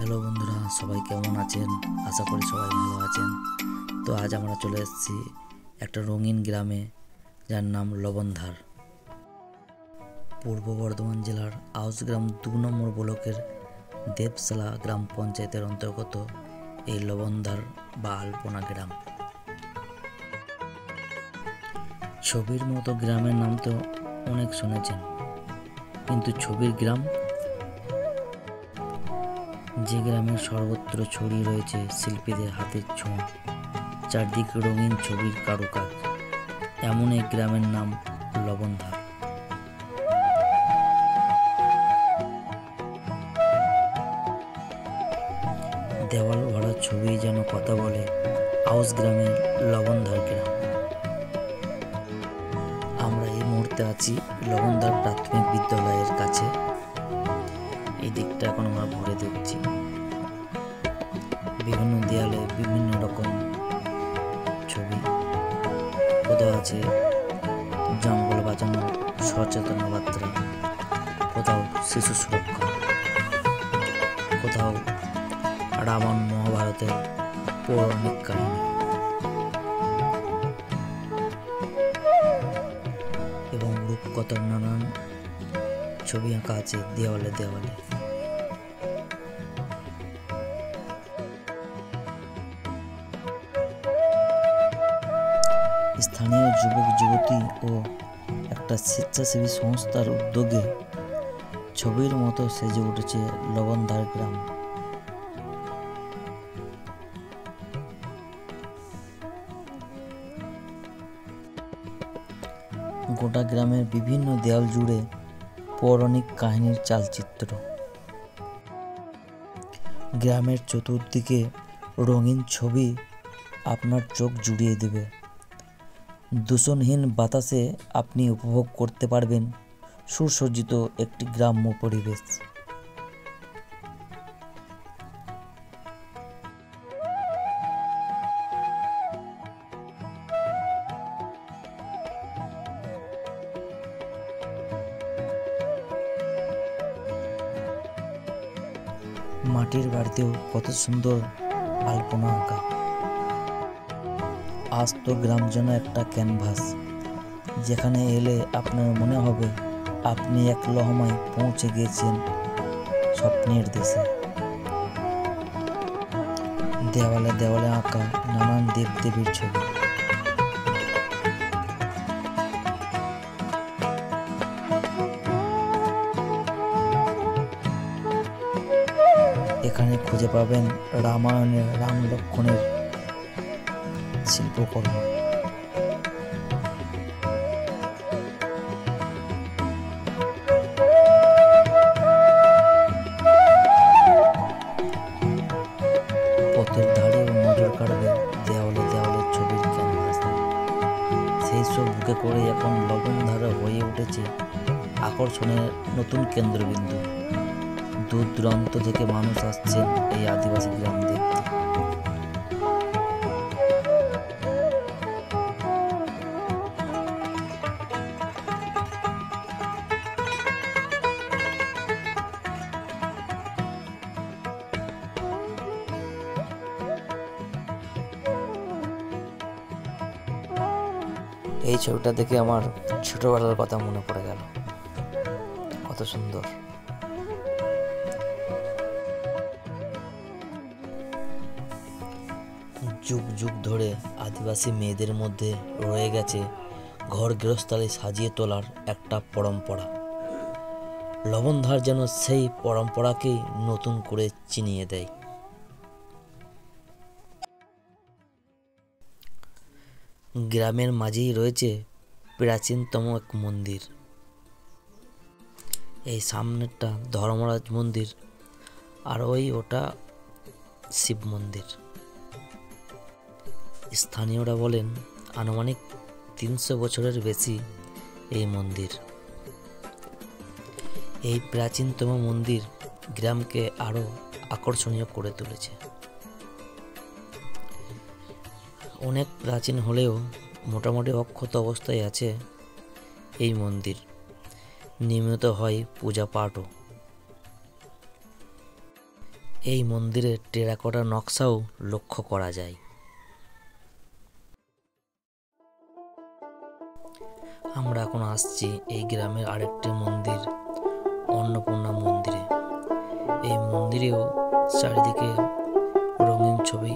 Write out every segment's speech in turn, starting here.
Hello বন্ধুরা, সবাই কেমন আছেন? আশা করি সবাই ভালো আছেন। তো আজ আমরা চলে এসেছি একটা রঙিন গ্রামে, যার নাম লবণধার। পূর্ব বর্ধমান জেলার আউসগ্রাম 2 নম্বর ব্লকের দেবশালা গ্রাম পঞ্চায়েতের অন্তর্গত এই লবণধার বা আলপনা গ্রাম। ছবির মতো গ্রামের নাম তো অনেক শুনেছেন, কিন্তু ছবির গ্রাম, যে গ্রামের সর্বত্র ছড়িয়ে রয়েছে শিল্পীদের হাতের ছোঁয়া, চারদিকে রঙিন ছবির কারুকাজ, এমন এক গ্রামের নাম লবণধার। দেওয়াল ভরা ছবি যেন কথা বলে আউস গ্রামের লবণধার গ্রাম। আমরা এই মুহূর্তে আছি লবণধার প্রাথমিক বিদ্যালয়ের কাছে। এই দিকটা এখন আমরা ঘুরে দেখছি। বিভিন্ন দেয়ালে বিভিন্ন রকম ছবি, কোথাও আছে জঙ্গল বাঁচানো সচেতন বার্তা, কোথাও শিশু সুরক্ষা, কোথাও রাবণ মহাভারতের পৌরাণিক কাহিনী, এবং রূপকথার নানান ছবি আঁকা আছে দেওয়ালে দেওয়ালে। স্থানীয় যুবক যুবতী ও একটা স্বেচ্ছাসেবী সংস্থার উদ্যোগে ছবির মতো সেজে উঠেছে লবণধার গ্রাম। গোটা গ্রামের বিভিন্ন দেয়াল জুড়ে পৌরাণিক কাহিনীর চালচিত্র। গ্রামের চতুর্দিকে রঙিন ছবি আপনার চোখ জুড়িয়ে দেবে। দূষণহীন বাতাসে আপনি উপভোগ করতে পারবেন সুসজ্জিত একটি গ্রাম্য পরিবেশ। মাটির বাড়িতেও কত সুন্দর আলপনা আঁকা। আজ তো গ্রাম যেন একটা ক্যানভাস, যেখানে এলে আপনার মনে হবে আপনি এক লহমায় পৌঁছে গিয়েছেন স্বপ্নের দেশে। দেওয়ালে দেওয়ালে আঁকা নানান দেবদেবীর ছবি। এখানে খুঁজে পাবেন রামায়ণের রাম লক্ষ্মণের শিল্পকর্ম। পথের ধারেও নজর কাড়বে দেওয়ালে দেওয়ালে ছবির ক্যানভাস। সেই সব বুকে করে এখন লবণধারা হয়ে উঠেছে আকর্ষণের নতুন কেন্দ্রবিন্দু। দূর দূরান্ত থেকে মানুষ আসছেন এই আদিবাসী গ্রাম দেখতে। এই ছবিটা দেখে আমার ছোটবেলার কথা মনে পড়ে গেল। কত সুন্দর। যুগ যুগ ধরে আদিবাসী মেয়েদের মধ্যে রয়ে গেছে ঘর গৃহস্থালী সাজিয়ে তোলার একটা পরম্পরা। লবণধার যেন সেই পরম্পরাকেই নতুন করে চিনিয়ে দেয়। গ্রামের মাঝেই রয়েছে প্রাচীনতম এক মন্দির। এই সামনেরটা ধর্মরাজ মন্দির, আর ওটা শিব মন্দির। স্থানীয়রা বলেন আনুমানিক 300 বছরের বেশি এই মন্দির। এই প্রাচীনতম মন্দির গ্রামকে আরো আকর্ষণীয় করে তুলেছে। অনেক প্রাচীন হলেও মোটামুটি অক্ষত অবস্থায় আছে এই মন্দির। নিয়মিত হয় পূজা পাঠও। এই মন্দিরে টেরাকোটা নকশাও লক্ষ্য করা যায়। আমরা এখন আসছি এই গ্রামের আরেকটি মন্দির, অন্নপূর্ণা মন্দিরে। এই মন্দিরেও চারিদিকে রঙিন ছবি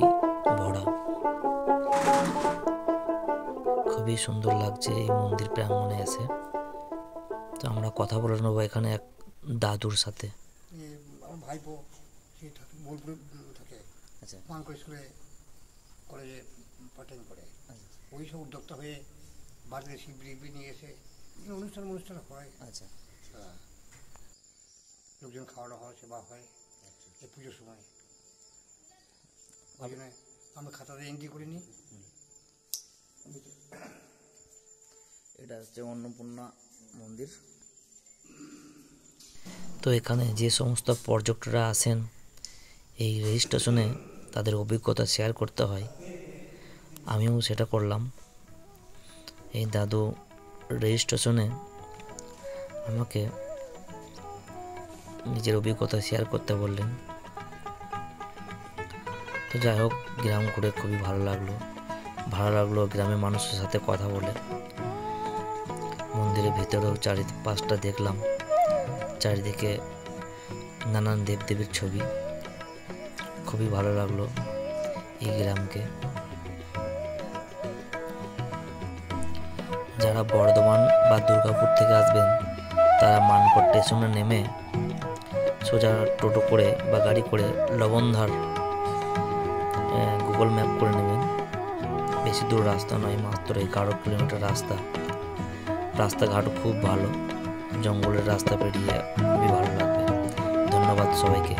ভরা, খুবই সুন্দর লাগছে এই মন্দির প্রাঙ্গণে এসে। তো আমরা কথা বলে নেবো এখানে এক দাদুর সাথে। আমার ভাইপো সে বোলপুরে থাকে, আচ্ছা, মানকর স্কুলে কলেজে পাঠান করে, ওই সব উদ্যোক্তা হয়ে বাড়িতে শিবরি নিয়ে এসে অনুষ্ঠান হয়। আচ্ছা, লোকজন খাওয়া দাওয়া হয়, সেবা হয় এই পুজোর সময়। ওই জন্য আমি খাতাতে এন্ট্রি করিনি। এটা হচ্ছে অন্নপূর্ণা মন্দির। তো এখানে যে সমস্ত পর্যটকরা আসেন এই রেজিস্ট্রেশনে তাদের অভিজ্ঞতা শেয়ার করতে হয়, আমিও সেটা করলাম। এই দাদু রেজিস্ট্রেশনে আমাকে নিজের অভিজ্ঞতা শেয়ার করতে বললেন। তো যাই হোক, গ্রাম ঘুরে খুবই ভালো লাগলো গ্রামের মানুষের সাথে কথা বলে। মন্দিরের ভিতরেও চারিপাশটা দেখলাম, চারিদিকে নানান দেবদেবীর ছবি, খুবই ভালো লাগলো এই গ্রামকে। যারা বর্ধমান বা দুর্গাপুর থেকে আসবেন তারা মানকর স্টেশনে নেমে সোজা টোটো করে বা গাড়ি করে লবণধার গুগল ম্যাপ করে নেবেন। বেশি দূর রাস্তা নয়, মাত্র 11 কিলোমিটার রাস্তাঘাটও খুব ভালো, জঙ্গলের রাস্তা পেরিয়ে খুবই ভালো লাগবে। ধন্যবাদ সবাইকে।